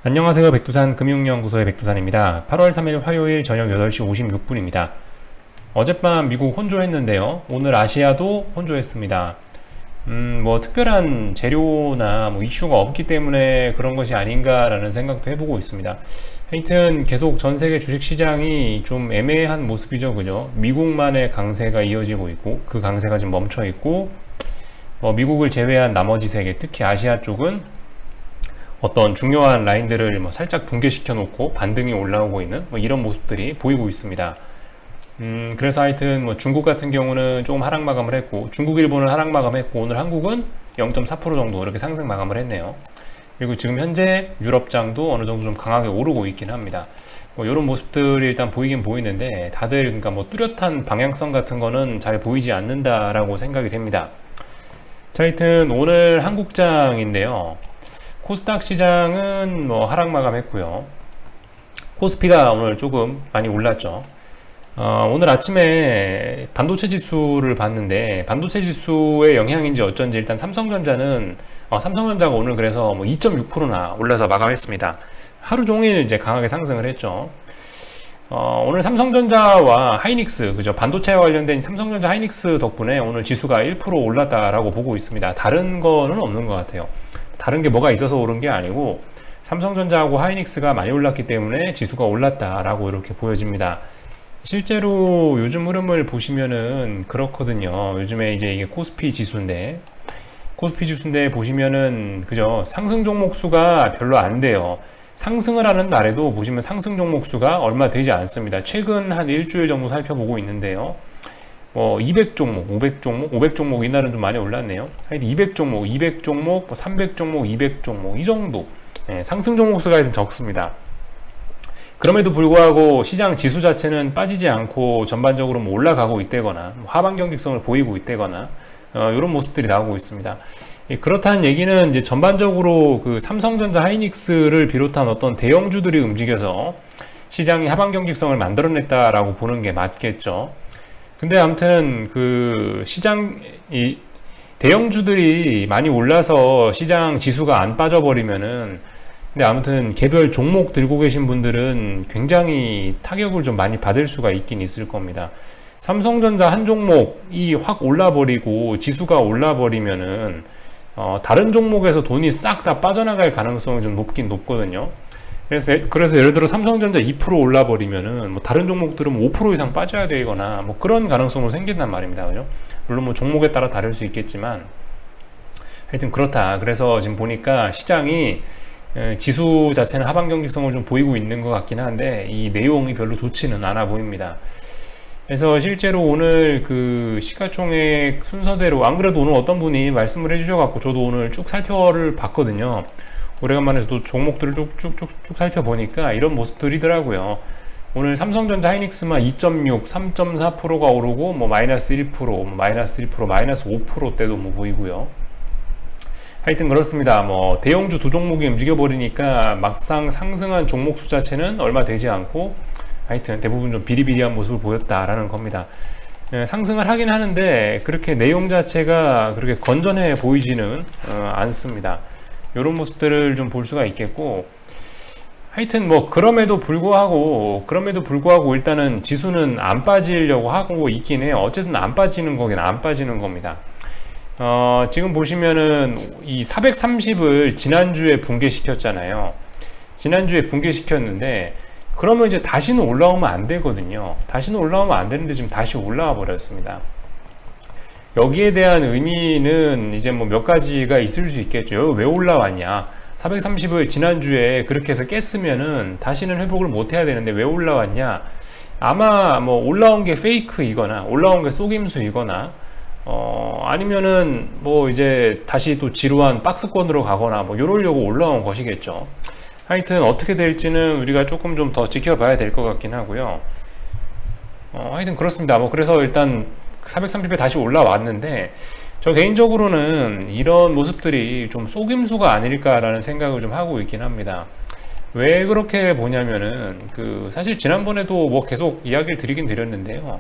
안녕하세요. 백두산 금융연구소의 백두산입니다. 8월 3일 화요일 저녁 8시 56분입니다. 어젯밤 미국 혼조했는데요. 오늘 아시아도 혼조했습니다. 뭐 특별한 재료나 뭐 이슈가 없기 때문에 그런 것이 아닌가라는 생각도 해보고 있습니다. 하여튼 계속 전 세계 주식시장이 좀 애매한 모습이죠. 그죠? 미국만의 강세가 이어지고 있고 그 강세가 좀 멈춰 있고 미국을 제외한 나머지 세계, 특히 아시아 쪽은 어떤 중요한 라인들을 살짝 붕괴시켜 놓고 반등이 올라오고 있는 이런 모습들이 보이고 있습니다. 그래서 하여튼 중국 같은 경우는 조금 하락 마감을 했고, 중국, 일본은 하락 마감했고, 오늘 한국은 0.4% 정도 이렇게 상승 마감을 했네요. 그리고 지금 현재 유럽장도 어느 정도 좀 강하게 오르고 있긴 합니다. 이런 모습들이 일단 보이긴 보이는데, 다들 그러니까 뚜렷한 방향성 같은 거는 잘 보이지 않는다라고 생각이 됩니다. 자, 하여튼 오늘 한국장인데요. 코스닥 시장은 하락 마감했고요. 코스피가 오늘 조금 많이 올랐죠. 오늘 아침에 반도체 지수를 봤는데, 반도체 지수의 영향인지 어쩐지 일단 삼성전자는 삼성전자가 오늘 그래서 2.6%나 올라서 마감했습니다. 하루 종일 이제 강하게 상승을 했죠. 오늘 삼성전자와 하이닉스, 그죠? 반도체와 관련된 삼성전자 하이닉스 덕분에 오늘 지수가 1% 올랐다라고 보고 있습니다. 다른 거는 없는 것 같아요. 다른 게 뭐가 있어서 오른 게 아니고 삼성전자하고 하이닉스가 많이 올랐기 때문에 지수가 올랐다라고 이렇게 보여집니다. 실제로 요즘 흐름을 보시면은 그렇거든요. 요즘에 이제 이게 코스피 지수인데 보시면은 그죠? 상승 종목 수가 별로 안 돼요. 상승을 하는 날에도 보시면 상승 종목 수가 얼마 되지 않습니다. 최근 한 일주일 정도 살펴보고 있는데요. 200종목, 500종목 이날은 좀 많이 올랐네요. 하여튼 200종목, 200종목, 300종목, 200종목 이 정도 상승 종목 수가 적습니다. 그럼에도 불구하고 시장 지수 자체는 빠지지 않고 전반적으로 올라가고 있다거나 하방 경직성을 보이고 있다거나 이런 모습들이 나오고 있습니다. 그렇다는 얘기는 이제 전반적으로 그 삼성전자 하이닉스를 비롯한 어떤 대형주들이 움직여서 시장이 하방 경직성을 만들어냈다라고 보는 게 맞겠죠. 근데 아무튼 그 이 대형주들이 많이 올라서 시장 지수가 안 빠져버리면은, 근데 아무튼 개별 종목 들고 계신 분들은 굉장히 타격을 좀 많이 받을 수가 있긴 있을 겁니다. 삼성전자 한 종목이 확 올라버리고 지수가 올라버리면은 다른 종목에서 돈이 싹 다 빠져나갈 가능성이 좀 높긴 높거든요. 그래서 예를 들어 삼성전자 2% 올라버리면은 다른 종목들은 5% 이상 빠져야 되거나 그런 가능성도 생긴단 말입니다. 그죠? 물론 종목에 따라 다를 수 있겠지만 하여튼 그렇다. 그래서 지금 보니까 시장이 지수 자체는 하방 경직성을 좀 보이고 있는 것 같긴 한데 이 내용이 별로 좋지는 않아 보입니다. 그래서 실제로 오늘 그 시가총액 순서대로, 안 그래도 오늘 어떤 분이 말씀을 해주셔갖고 저도 오늘 쭉 살펴를 봤거든요. 오래간만에 또 종목들을 쭉쭉쭉 살펴보니까 이런 모습들이더라고요. 오늘 삼성전자 하이닉스만 2.6, 3.4%가 오르고 마이너스 1%, 마이너스 1%, 마이너스 5%대도 보이고요. 하여튼 그렇습니다. 대형주 두 종목이 움직여버리니까 막상 상승한 종목 수 자체는 얼마 되지 않고 하여튼 대부분 좀 비리비리한 모습을 보였다라는 겁니다. 상승을 하긴 하는데 그렇게 내용 자체가 그렇게 건전해 보이지는 않습니다. 이런 모습들을 좀 볼 수가 있겠고, 하여튼 그럼에도 불구하고 일단은 지수는 안 빠지려고 하고 있긴 해요. 어쨌든 안 빠지는 거긴 안 빠지는 겁니다. 지금 보시면은 이 430을 지난주에 붕괴시켰잖아요. 지난주에 붕괴시켰는데 그러면 이제 다시는 올라오면 안 되거든요. 다시는 올라오면 안 되는데 지금 다시 올라와 버렸습니다. 여기에 대한 의미는 이제 몇 가지가 있을 수 있겠죠. 왜 올라왔냐? 430을 지난주에 그렇게 해서 깼으면은 다시는 회복을 못 해야 되는데 왜 올라왔냐? 아마 올라온 게 페이크이거나 올라온 게 속임수이거나 아니면은 이제 다시 또 지루한 박스권으로 가거나 이러려고 올라온 것이겠죠. 하여튼 어떻게 될지는 우리가 조금 좀 더 지켜봐야 될 것 같긴 하고요. 하여튼 그렇습니다. 그래서 일단 430에 다시 올라왔는데 저 개인적으로는 이런 모습들이 좀 속임수가 아닐까라는 생각을 좀 하고 있긴 합니다. 왜 그렇게 보냐면은 사실 지난번에도 계속 이야기를 드리긴 드렸는데요.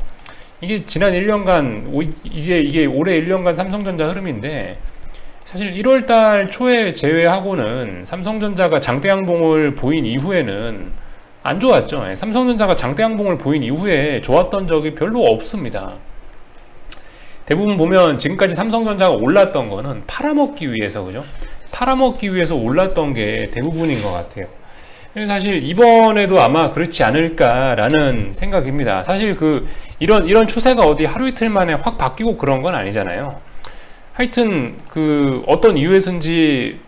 이게 지난 1년간 이제 이게 올해 1년간 삼성전자 흐름인데 사실 1월달 초에 제외하고는 삼성전자가 장대 양봉을 보인 이후에는 안 좋았죠. 삼성전자가 장대 양봉을 보인 이후에 좋았던 적이 별로 없습니다. 대부분 보면 지금까지 삼성전자가 올랐던 거는 팔아먹기 위해서, 그죠? 팔아먹기 위해서 올랐던 게 대부분인 것 같아요. 사실 이번에도 아마 그렇지 않을까라는 생각입니다. 사실 이런 추세가 어디 하루 이틀 만에 확 바뀌고 그런 건 아니잖아요. 하여튼 어떤 이유에선지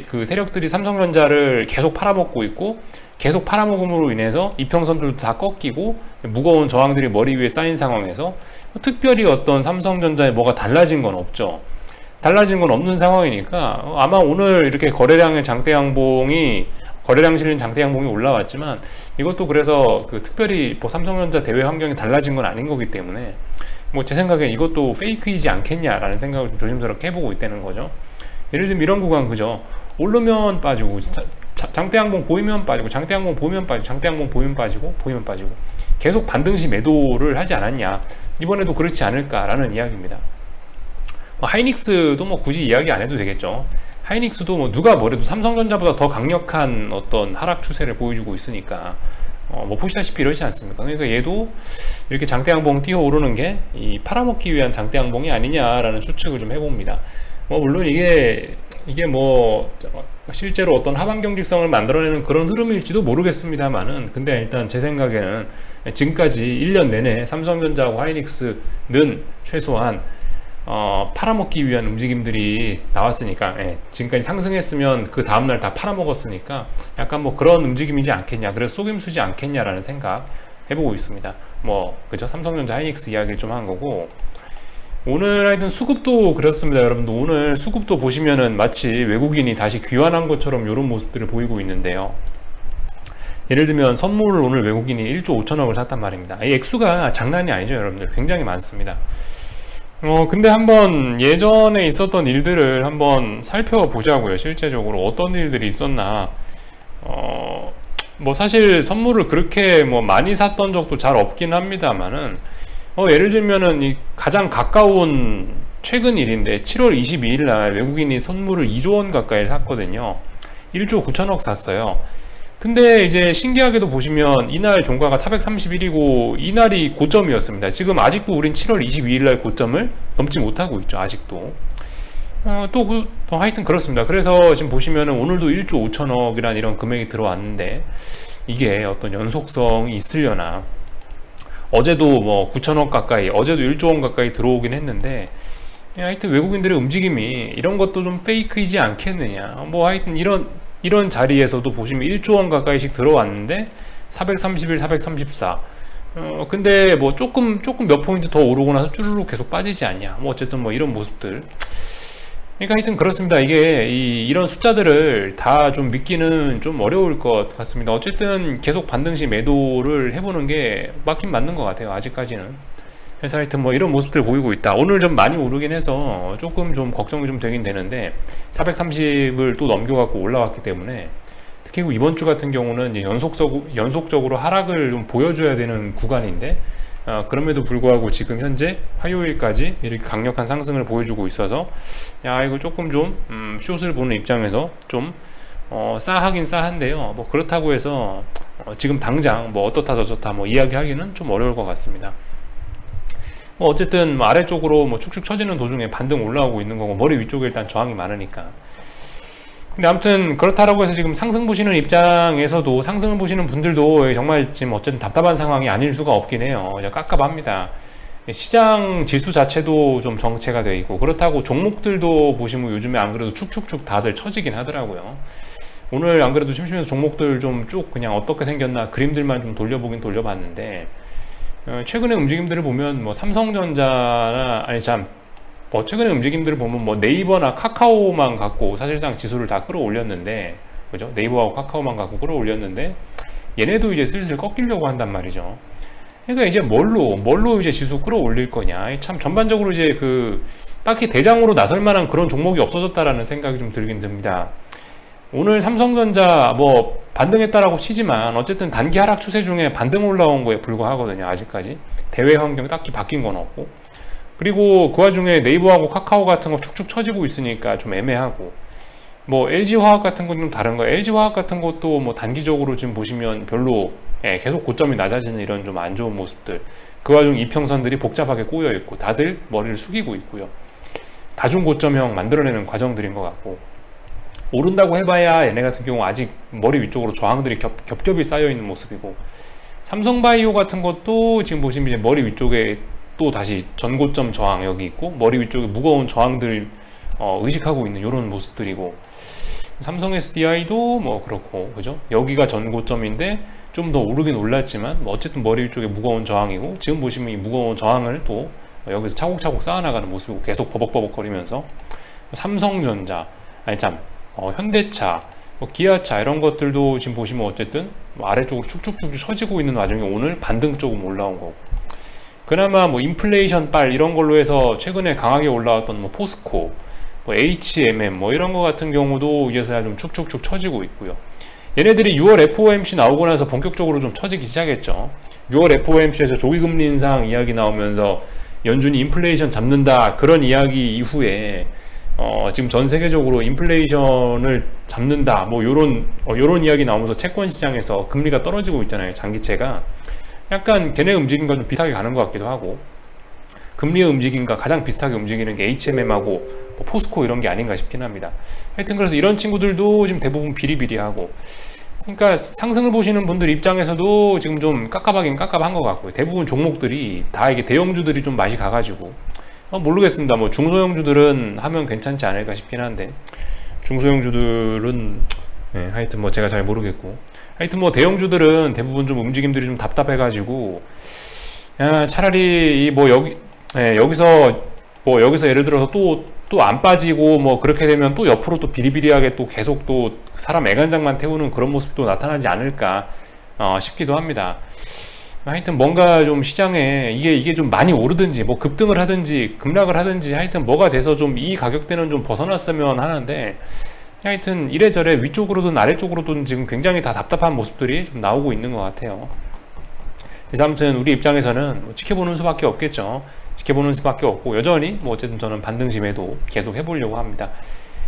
그 세력들이 삼성전자를 계속 팔아먹고 있고, 계속 팔아먹음으로 인해서 이평선들도 다 꺾이고 무거운 저항들이 머리 위에 쌓인 상황에서 특별히 어떤 삼성전자에 뭐가 달라진 건 없죠. 달라진 건 없는 상황이니까 아마 오늘 이렇게 거래량 실린 장대 양봉이 올라왔지만, 이것도 그래서 특별히 삼성전자 대외 환경이 달라진 건 아닌 거기 때문에 제 생각에 이것도 페이크이지 않겠냐라는 생각을 좀 조심스럽게 해보고 있다는 거죠. 예를 들면 이런 구간, 그죠? 오르면 빠지고, 장대 양봉 보이면 빠지고, 장대 양봉 보이면 빠지고, 장대 양봉 보이면 빠지고, 계속 반등시 매도를 하지 않았냐, 이번에도 그렇지 않을까라는 이야기입니다. 하이닉스도 굳이 이야기 안 해도 되겠죠. 하이닉스도 누가 뭐래도 삼성전자보다 더 강력한 어떤 하락 추세를 보여주고 있으니까 보시다시피 이러지 않습니까? 그러니까 얘도 이렇게 장대 양봉 뛰어 오르는 게 이 팔아먹기 위한 장대 양봉이 아니냐라는 추측을 좀 해봅니다. 물론 이게 실제로 어떤 하방 경직성을 만들어내는 그런 흐름일지도 모르겠습니다만은, 근데 일단 제 생각에는 지금까지 1년 내내 삼성전자하고 하이닉스는 최소한 팔아먹기 위한 움직임들이 나왔으니까, 지금까지 상승했으면 그 다음날 다 팔아먹었으니까 약간 그런 움직임이지 않겠냐, 그래서 속임수지 않겠냐라는 생각 해보고 있습니다. 그죠? 삼성전자 하이닉스 이야기를 좀 한 거고, 오늘 하여튼 수급도 그렇습니다. 여러분들 오늘 수급도 보시면은 마치 외국인이 다시 귀환한 것처럼 이런 모습들을 보이고 있는데요. 예를 들면 선물을 오늘 외국인이 1조 5천억을 샀단 말입니다. 이 액수가 장난이 아니죠, 여러분들. 굉장히 많습니다. 근데 한번 예전에 있었던 일들을 한번 살펴보자고요. 실제적으로 어떤 일들이 있었나. 사실 선물을 그렇게 많이 샀던 적도 잘 없긴 합니다만은, 예를 들면은 가장 가까운 최근 일인데 7월 22일 날 외국인이 선물을 2조 원 가까이 샀거든요. 1조 9천억 샀어요. 근데 이제 신기하게도 보시면 이날 종가가 431이고 이날이 고점이었습니다. 지금 아직도 우린 7월 22일 날 고점을 넘지 못하고 있죠. 아직도. 하여튼 그렇습니다. 그래서 지금 보시면은 오늘도 1조 5천억이란 이런 금액이 들어왔는데, 이게 어떤 연속성이 있으려나. 어제도 9천억 가까이, 어제도 1조 원 가까이 들어오긴 했는데, 하여튼 외국인들의 움직임이 이런 것도 좀 페이크이지 않겠느냐. 하여튼 이런 자리에서도 보시면 1조 원 가까이씩 들어왔는데 431, 434. 근데 조금 몇 포인트 더 오르고 나서 쭈르륵 계속 빠지지 않냐. 어쨌든 이런 모습들. 그러니까 하여튼 그렇습니다. 이게 이런 숫자들을 다 좀 믿기는 좀 어려울 것 같습니다. 어쨌든 계속 반등시 매도를 해보는 게 맞긴 맞는 것 같아요. 아직까지는. 그래서 하여튼 이런 모습들 보이고 있다. 오늘 좀 많이 오르긴 해서 조금 좀 걱정이 좀 되긴 되는데, 430을 또 넘겨갖고 올라왔기 때문에, 특히 이번 주 같은 경우는 이제 연속적으로 하락을 좀 보여줘야 되는 구간인데, 그럼에도 불구하고 지금 현재 화요일까지 이렇게 강력한 상승을 보여주고 있어서, 이거 조금 좀 숏을 보는 입장에서 좀 싸하긴 싸한데요. 그렇다고 해서 지금 당장 어떻다 저렇다 이야기하기는 좀 어려울 것 같습니다. 어쨌든 아래쪽으로 축축 처지는 도중에 반등 올라오고 있는 거고, 머리 위쪽에 일단 저항이 많으니까. 근데 아무튼 그렇다라고 해서 지금 상승 보시는 입장에서도, 상승을 보시는 분들도 정말 지금 어쨌든 답답한 상황이 아닐 수가 없긴 해요. 깝깝합니다. 시장 지수 자체도 좀 정체가 되어 있고, 그렇다고 종목들도 보시면 요즘에 안 그래도 축축축 다들 처지긴 하더라고요. 오늘 안 그래도 심심해서 종목들 좀 쭉 그냥 어떻게 생겼나 그림들만 좀 돌려봤는데, 최근의 움직임들을 보면 삼성전자나 최근의 움직임들을 보면 네이버나 카카오만 갖고 사실상 지수를 다 끌어올렸는데, 그죠? 네이버하고 카카오만 갖고 끌어올렸는데, 얘네도 이제 슬슬 꺾이려고 한단 말이죠. 그러니까 이제 뭘로 이제 지수 끌어올릴 거냐. 참 전반적으로 이제 딱히 대장으로 나설 만한 그런 종목이 없어졌다라는 생각이 좀 들긴 듭니다. 오늘 삼성전자 반등했다라고 치지만 어쨌든 단기 하락 추세 중에 반등 올라온 거에 불과하거든요. 아직까지 대외 환경 딱히 바뀐 건 없고. 그리고 그 와중에 네이버하고 카카오 같은 거 축축 처지고 있으니까 좀 애매하고, 뭐 LG화학 같은 건 좀 다른 거예요. LG화학 같은 것도 뭐 단기적으로 지금 보시면 별로 계속 고점이 낮아지는 이런 좀 안 좋은 모습들, 그 와중 이평선들이 복잡하게 꼬여 있고 다들 머리를 숙이고 있고요. 다중 고점형 만들어내는 과정들인 것 같고, 오른다고 해봐야 얘네 같은 경우 아직 머리 위쪽으로 저항들이 겹겹이 쌓여 있는 모습이고, 삼성바이오 같은 것도 지금 보시면 이제 머리 위쪽에 또 다시 전고점 저항 여기 있고, 머리 위쪽에 무거운 저항들 의식하고 있는 이런 모습들이고, 삼성 SDI도 뭐 그렇고, 그죠? 여기가 전고점인데 좀 더 오르긴 올랐지만 뭐 어쨌든 머리 위쪽에 무거운 저항이고, 지금 보시면 이 무거운 저항을 또 여기서 차곡차곡 쌓아나가는 모습이고, 계속 버벅버벅거리면서 삼성전자, 아니 참 현대차, 기아차 이런 것들도 지금 보시면 어쨌든 아래쪽으로 축축축축 처지고 있는 와중에 오늘 반등 조금 올라온 거고, 그나마 뭐 인플레이션 빨 이런 걸로 해서 최근에 강하게 올라왔던 뭐 포스코, 뭐 HMM 뭐 이런 거 같은 경우도 이제서야 좀 축축축 처지고 있고요. 얘네들이 6월 FOMC 나오고 나서 본격적으로 좀 처지기 시작했죠. 6월 FOMC에서 조기금리 인상 이야기 나오면서 연준이 인플레이션 잡는다 그런 이야기 이후에 지금 전 세계적으로 인플레이션을 잡는다 뭐 요런 이야기 나오면서 채권 시장에서 금리가 떨어지고 있잖아요. 장기채가 약간 걔네 움직임과 좀 비슷하게 가는 것 같기도 하고, 금리의 움직임과 가장 비슷하게 움직이는 게 HMM하고 뭐 포스코 이런 게 아닌가 싶긴 합니다. 하여튼 그래서 이런 친구들도 지금 대부분 비리비리하고, 그러니까 상승을 보시는 분들 입장에서도 지금 좀 깝깝하긴 깝깝한 것 같고요. 대부분 종목들이 다 이게 대형주들이 좀 맛이 가가지고 모르겠습니다. 뭐 중소형주들은 하면 괜찮지 않을까 싶긴 한데, 중소형주들은 하여튼 뭐 제가 잘 모르겠고, 하여튼 뭐 대형주들은 대부분 좀 움직임들이 좀 답답해가지고, 차라리 뭐 여기서 예를 들어서 또 안 빠지고 뭐 그렇게 되면 또 옆으로 또 비리비리하게 또 계속 또 사람 애간장만 태우는 그런 모습도 나타나지 않을까 싶기도 합니다. 하여튼 뭔가 좀 시장에 이게 좀 많이 오르든지 뭐 급등을 하든지 급락을 하든지 하여튼 뭐가 돼서 좀 이 가격대는 좀 벗어났으면 하는데, 하여튼 이래저래 위쪽으로든 아래쪽으로든 지금 굉장히 다 답답한 모습들이 좀 나오고 있는 것 같아요. 그래서 아무튼 우리 입장에서는 뭐 지켜보는 수밖에 없겠죠. 지켜보는 수밖에 없고, 여전히 뭐 어쨌든 저는 반등심에도 계속 해보려고 합니다.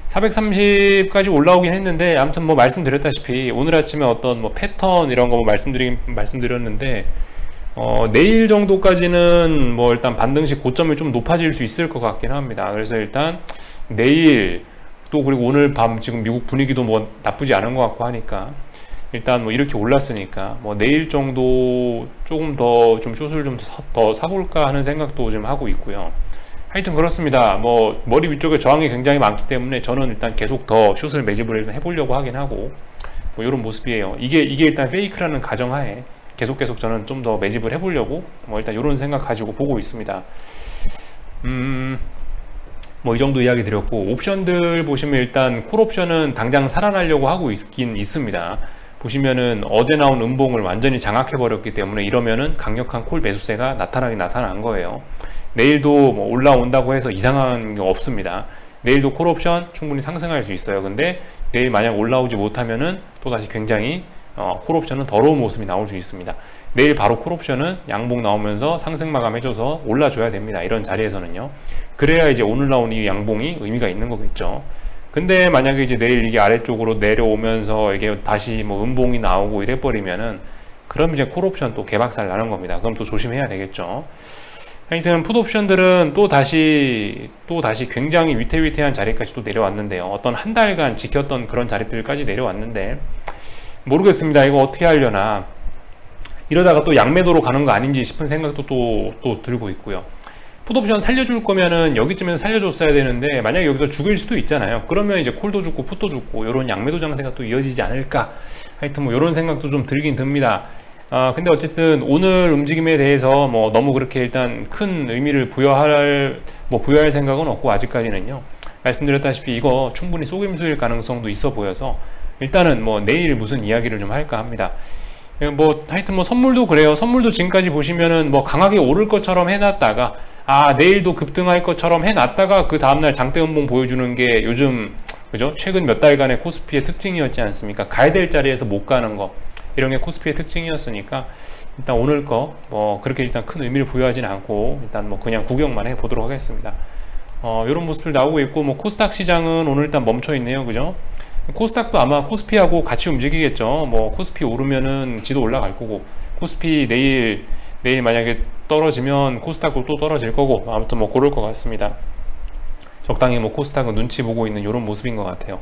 430까지 올라오긴 했는데, 아무튼 뭐 말씀드렸다시피 오늘 아침에 어떤 뭐 패턴 이런 거 뭐 말씀드렸는데, 내일 정도까지는 뭐 일단 반등식 고점이 좀 높아질 수 있을 것 같긴 합니다. 그래서 일단 내일 또 그리고 오늘 밤 지금 미국 분위기도 뭐 나쁘지 않은 것 같고 하니까, 일단 뭐 이렇게 올랐으니까 뭐 내일 정도 조금 더 좀 숏을 좀 더 사볼까 하는 생각도 좀 하고 있고요. 하여튼 그렇습니다. 뭐 머리 위쪽에 저항이 굉장히 많기 때문에 저는 일단 계속 더 숏을 매집을 해보려고 하긴 하고, 뭐 이런 모습이에요. 이게 일단 페이크라는 가정하에 계속 저는 좀 더 매집을 해보려고 뭐 일단 이런 생각 가지고 보고 있습니다. 뭐 이 정도 이야기 드렸고, 옵션들 보시면 일단 콜옵션은 당장 살아나려고 하고 있긴 있습니다. 보시면은 어제 나온 음봉을 완전히 장악해 버렸기 때문에 이러면은 강력한 콜 매수세가 나타난 거예요. 내일도 뭐 올라온다고 해서 이상한 게 없습니다. 내일도 콜옵션 충분히 상승할 수 있어요. 근데 내일 만약 올라오지 못하면은 또다시 굉장히 콜옵션은 더러운 모습이 나올 수 있습니다. 내일 바로 콜옵션은 양봉 나오면서 상승 마감해줘서 올라줘야 됩니다. 이런 자리에서는요. 그래야 이제 오늘 나온 이 양봉이 의미가 있는 거겠죠. 근데 만약에 이제 내일 이게 아래쪽으로 내려오면서 이게 다시 뭐 음봉이 나오고 이래버리면은, 그럼 이제 콜옵션 또 개박살 나는 겁니다. 그럼 또 조심해야 되겠죠. 하여튼 풋옵션들은 또 다시 굉장히 위태위태한 자리까지 또 내려왔는데요. 어떤 한 달간 지켰던 그런 자리들까지 내려왔는데, 모르겠습니다. 이거 어떻게 하려나. 이러다가 또 양매도로 가는 거 아닌지 싶은 생각도 또 들고 있고요. 풋옵션 살려줄 거면은 여기쯤에서 살려줬어야 되는데, 만약에 여기서 죽일 수도 있잖아요. 그러면 이제 콜도 죽고 풋도 죽고 이런 양매도 장세가 또 이어지지 않을까. 하여튼 뭐 이런 생각도 좀 들긴 듭니다. 근데 어쨌든 오늘 움직임에 대해서 뭐 너무 그렇게 일단 큰 의미를 부여할 생각은 없고, 아직까지는요. 말씀드렸다시피 이거 충분히 속임수일 가능성도 있어 보여서 일단은 뭐 내일 무슨 이야기를 좀 할까 합니다. 뭐 하여튼 뭐 선물도 그래요. 선물도 지금까지 보시면은 뭐 강하게 오를 것처럼 해놨다가 내일도 급등할 것처럼 해놨다가 그 다음날 장대 음봉 보여주는 게 요즘 그죠? 최근 몇 달간의 코스피의 특징이었지 않습니까? 가야 될 자리에서 못 가는 거. 이런 게 코스피의 특징이었으니까 일단 오늘 거 뭐 그렇게 일단 큰 의미를 부여하진 않고 일단 뭐 그냥 구경만 해 보도록 하겠습니다. 이런 모습들 나오고 있고, 뭐 코스닥 시장은 오늘 일단 멈춰 있네요. 그죠? 코스닥도 아마 코스피하고 같이 움직이겠죠. 뭐 코스피 오르면은 지도 올라갈 거고, 코스피 내일 만약에 떨어지면 코스닥도 또 떨어질 거고, 아무튼 뭐 그럴 것 같습니다. 적당히 뭐 코스닥은 눈치 보고 있는 이런 모습인 것 같아요.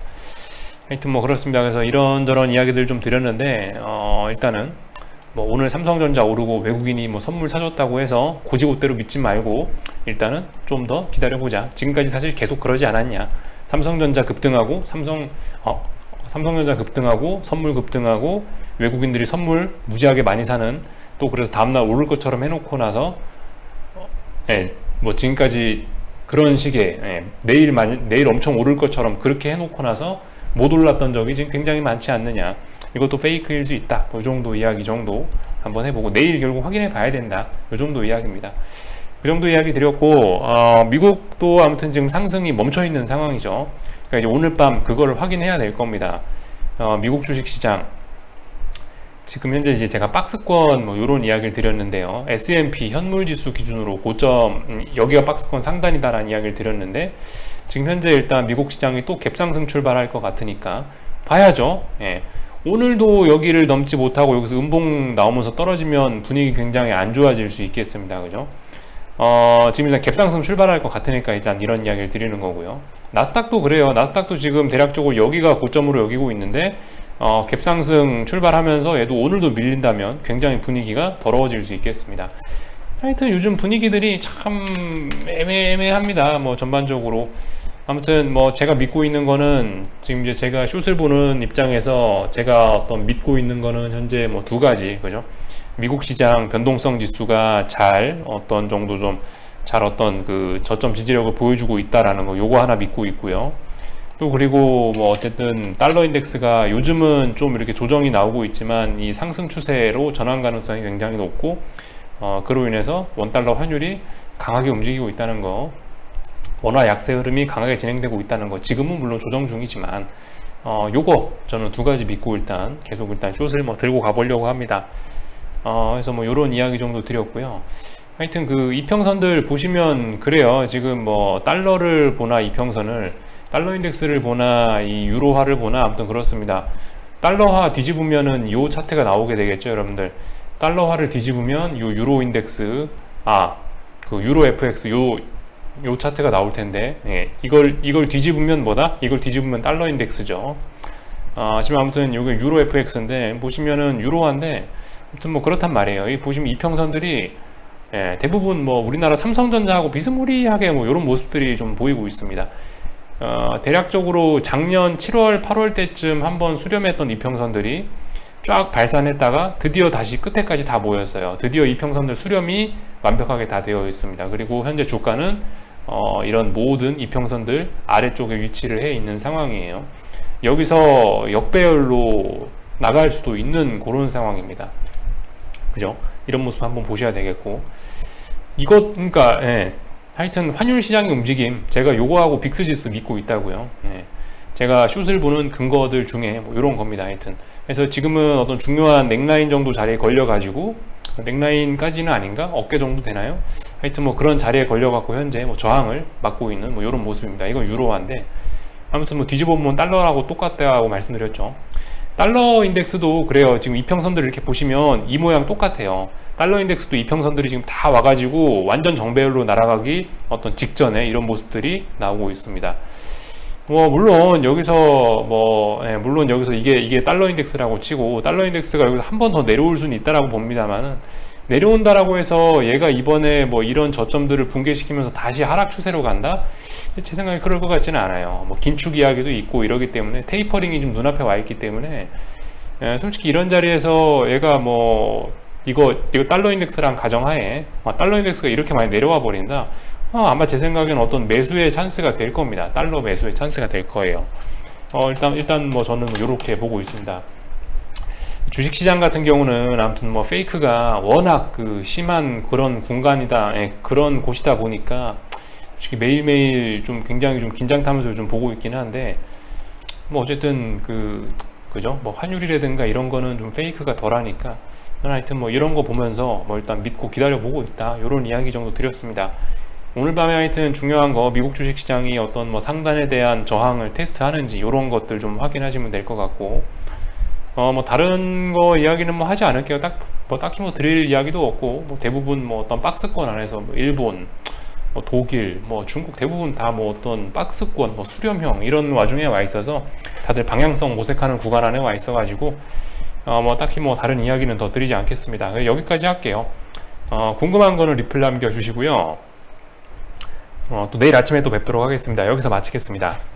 하여튼 뭐 그렇습니다. 그래서 이런저런 이야기들 좀 드렸는데, 일단은 뭐 오늘 삼성전자 오르고 외국인이 뭐 선물 사줬다고 해서 고지고대로 믿지 말고 일단은 좀 더 기다려보자. 지금까지 사실 계속 그러지 않았냐. 삼성전자 급등하고 삼성전자 급등하고 선물 급등하고 외국인들이 선물 무지하게 많이 사는, 또 그래서 다음날 오를 것처럼 해놓고 나서 뭐 지금까지 그런 식의 내일 엄청 오를 것처럼 그렇게 해놓고 나서 못 올랐던 적이 지금 굉장히 많지 않느냐. 이것도 페이크일 수 있다. 이 정도 이야기 정도 한번 해보고, 내일 결국 확인해 봐야 된다. 이 정도 이야기입니다. 그 정도 이야기 드렸고, 미국도 아무튼 지금 상승이 멈춰 있는 상황이죠. 그러니까 이제 오늘 밤 그거를 확인해야 될 겁니다. 미국 주식시장 지금 현재 이제 제가 박스권 뭐 이런 이야기를 드렸는데요. S&P 현물지수 기준으로 고점 여기가 박스권 상단이다라는 이야기를 드렸는데, 지금 현재 일단 미국 시장이 또 갭상승 출발할 것 같으니까 봐야죠. 오늘도 여기를 넘지 못하고 여기서 음봉 나오면서 떨어지면 분위기 굉장히 안 좋아질 수 있겠습니다. 그죠? 지금 일단 갭상승 출발할 것 같으니까 일단 이런 이야기를 드리는 거고요. 나스닥도 그래요. 나스닥도 지금 대략적으로 여기가 고점으로 여기고 있는데, 갭상승 출발하면서 얘도 오늘도 밀린다면 굉장히 분위기가 더러워질 수 있겠습니다. 하여튼 요즘 분위기들이 참 애매합니다. 뭐 전반적으로. 아무튼 뭐 제가 믿고 있는 거는, 지금 이제 제가 숏을 보는 입장에서 제가 어떤 믿고 있는 거는 현재 뭐 두 가지, 그죠? 미국 시장 변동성 지수가 어떤 정도 좀 어떤 그 저점 지지력을 보여주고 있다라는 거, 요거 하나 믿고 있고요. 또 그리고 뭐 어쨌든 달러 인덱스가 요즘은 좀 이렇게 조정이 나오고 있지만 이 상승 추세로 전환 가능성이 굉장히 높고, 그로 인해서 원달러 환율이 강하게 움직이고 있다는 거, 원화 약세 흐름이 강하게 진행되고 있다는 거, 지금은 물론 조정 중이지만 요거 저는 두 가지 믿고 일단 계속 일단 숏을 뭐 들고 가보려고 합니다. 그래서 뭐 요런 이야기 정도 드렸고요. 하여튼 그 이평선들 보시면 그래요. 지금 뭐 달러를 보나 이평선을, 달러 인덱스를 보나 이 유로화를 보나 아무튼 그렇습니다. 달러화 뒤집으면은 요 차트가 나오게 되겠죠, 여러분들. 달러화를 뒤집으면 요 유로 인덱스, 그 유로 FX 요 차트가 나올 텐데, 이걸 뒤집으면 뭐다? 이걸 뒤집으면 달러 인덱스죠. 지금 아무튼 요게 유로 FX인데 보시면은 유로화인데, 아무튼 뭐 그렇단 말이에요. 이 보시면 이평선들이 대부분 뭐 우리나라 삼성전자하고 비스무리하게 뭐 이런 모습들이 좀 보이고 있습니다. 대략적으로 작년 7월, 8월 때쯤 한번 수렴했던 이평선들이 쫙 발산했다가 드디어 다시 끝에까지 다 모였어요. 드디어 이평선들 수렴이 완벽하게 다 되어 있습니다. 그리고 현재 주가는 이런 모든 이평선들 아래쪽에 위치를 해 있는 상황이에요. 여기서 역배열로 나갈 수도 있는 그런 상황입니다. 그죠? 이런 모습 한번 보셔야 되겠고, 그러니까 하여튼 환율 시장의 움직임, 제가 요거하고 빅스지수 믿고 있다고요. 제가 숏을 보는 근거들 중에 뭐 이런 겁니다. 하여튼 그래서 지금은 어떤 중요한 넥라인 정도 자리에 걸려 가지고, 넥라인까지는 아닌가? 어깨 정도 되나요? 하여튼 뭐 그런 자리에 걸려 갖고 현재 뭐 저항을 막고 있는 뭐 이런 모습입니다. 이건 유로화인데, 아무튼 뭐 뒤집어 보면 달러하고 똑같다고 말씀드렸죠. 달러 인덱스도 그래요. 지금 이평선들 이렇게 보시면 이 모양 똑같아요. 달러 인덱스도 이평선들이 지금 다 와가지고 완전 정배열로 날아가기 어떤 직전에 이런 모습들이 나오고 있습니다. 뭐 물론 여기서 물론 여기서 이게 달러 인덱스라고 치고, 달러 인덱스가 여기서 한 번 더 내려올 수는 있다라고 봅니다만은, 내려온다라고 해서 얘가 이번에 뭐 이런 저점들을 붕괴시키면서 다시 하락 추세로 간다? 제 생각에 그럴 것 같지는 않아요. 뭐 긴축 이야기도 있고 이러기 때문에, 테이퍼링이 좀 눈앞에 와 있기 때문에, 솔직히 이런 자리에서 얘가 뭐 이거 달러 인덱스랑 가정하에 달러 인덱스가 이렇게 많이 내려와 버린다? 아마 제 생각에는 어떤 매수의 찬스가 될 겁니다. 달러 매수의 찬스가 될 거예요. 일단 뭐 저는 이렇게 보고 있습니다. 주식시장 같은 경우는 아무튼 뭐 페이크가 워낙 그 심한 그런 공간이다, 그런 곳이다 보니까 솔직히 매일매일 좀 굉장히 좀 긴장 타면서 좀 보고 있긴 한데, 뭐 어쨌든 그 그죠? 뭐 환율이라든가 이런 거는 좀 페이크가 덜하니까 하여튼 뭐 이런 거 보면서 뭐 일단 믿고 기다려보고 있다, 요런 이야기 정도 드렸습니다. 오늘 밤에 하여튼 중요한 거 미국 주식시장이 어떤 뭐 상단에 대한 저항을 테스트하는지 요런 것들 좀 확인하시면 될 것 같고, 뭐 다른 거 이야기는 뭐 하지 않을게요. 딱히 뭐 드릴 이야기도 없고, 뭐 대부분 뭐 어떤 박스권 안에서 뭐 일본, 뭐 독일, 뭐 중국 대부분 다 뭐 어떤 박스권, 뭐 수렴형 이런 와중에 와 있어서 다들 방향성 모색하는 구간 안에 와 있어 가지고 뭐 딱히 뭐 다른 이야기는 더 드리지 않겠습니다. 여기까지 할게요. 궁금한 거는 리플 남겨주시고요. 또 내일 아침에 또 뵙도록 하겠습니다. 여기서 마치겠습니다.